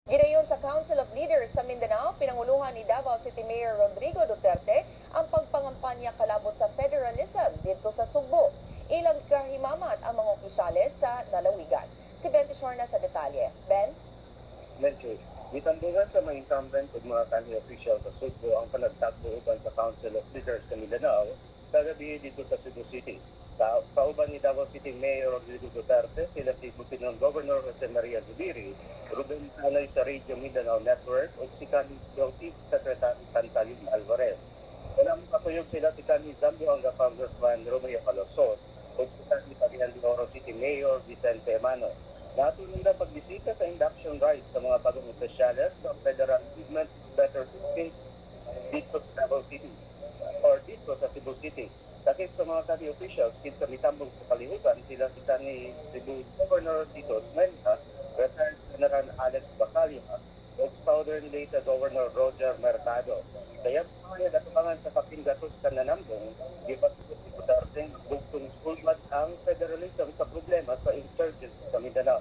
Ginayon sa Council of Leaders sa Mindanao, pinanguluhan ni Davao City Mayor Rodrigo Duterte ang pagpangampanya kalabot sa federalism dito sa Sugbo. Ilang kahimamat ang mga opisyales sa lalawigan. Si Ben Tishorna sa detalye. Ben? Menchur, gitambugan sa mga incumbent ug mga county official sa Sugbo ang panagtagbo uban sa Council of Leaders sa Mindanao kagabi dito sa Cebu City. Kauban ni Davao City Mayor Rodrigo Duterte, sila si Lieutenant Governor Jose Maria Zubiri, Ruben Tanay sa Radio Mindanao Network ug si Chief Secretary Tantalin Alvarez. Walang kakuyog sila si Kani Zamboanga Congressman Romeo Calosot ug si Kani Parihan de Oro City Mayor Vicente Emano. Natulong na pagbisita sa induction rights sa mga bagong opisyales sa federal government better things dito sa Davao City or dito sa Cebu City. Sakit sa mga county officials, kinsa mitambong sa kalihukan, sila si Tani Cebu Governor Tito Osmeña, retired General Alex Bacalia, ug Southern Leyte Governor Roger Mercado. Kaya mga natubangan sa kapinggatos sa nanambong, di ba si Duterte bugtong sulmat ang federalism sa problema sa insurgents sa Mindanao.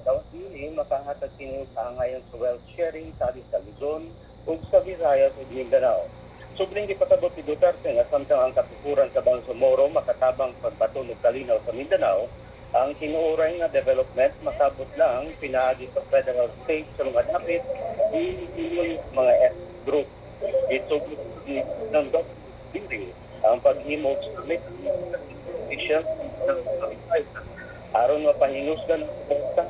Dapat din makahatag kini sa angayon sa wealth sharing sa Luzon ug sa Visayas ug Mindanao. Subling gipatabot ni Duterte nga samtang ang katukuran sa Bangsamoro makatabang pagbato ng kalinaw sa Mindanao, ang tinuuray nga development makabot lang pinaagi sa federal state sa mga dapit di mga S-group. Ito ng diri ang paghimog sa mission aron mapahinusgan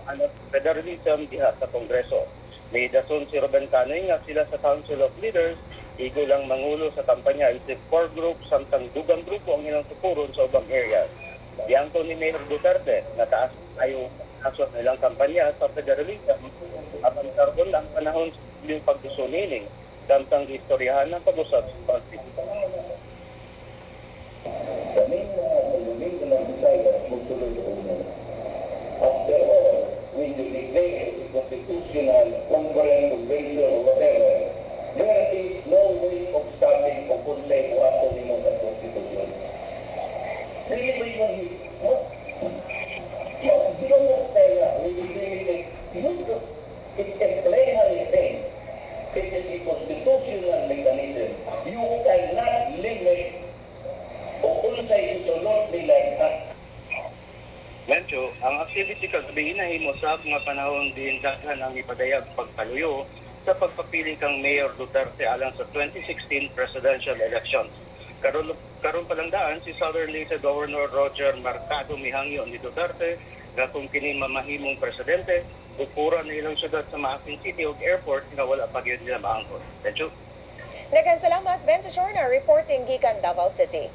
ang federalism diha sa Kongreso. May dason si Ruben Tanay nga sila sa Council of Leaders igo lang mangulo sa kampanya isip core group samtang dugang grupo ang ilang tukuron sa ubang areas. Biyangko ni Mayor Duterte na taas ayaw aso nilang kampanya sa federalism apan karon ang panahon sa yung pagdusunining samtang istoryahan ng pag-usap sa Constitution. Kami na nalumig ng Bisaya magtuloy sa una. After all, when you declare a constitutional conference of radio or whatever, there is no way of stopping o konsay o ato nimo sa Constitution. Dili ba yung what? Di ba mo tayo, it's a plenary thing. It is a constitutional mechanism. You cannot limit o konsay isunod nila ita. Mencho, ang activity kagabi hinahimo sa mga panahon din daghan ang ipadayag pagkaluyo sa pagpapili kang Mayor Duterte alang sa 2016 presidential elections. Karon palandaan si Southern Leyte Governor Roger Mercado mihangyo ni Duterte nga kung kini mamahimong presidente, bukura na ilang syudad sa Maasin City ug airport nga wala pa gyud nila maangkon. Mencho. Salamat, Ben Tishorna, reporting gikan Davao City.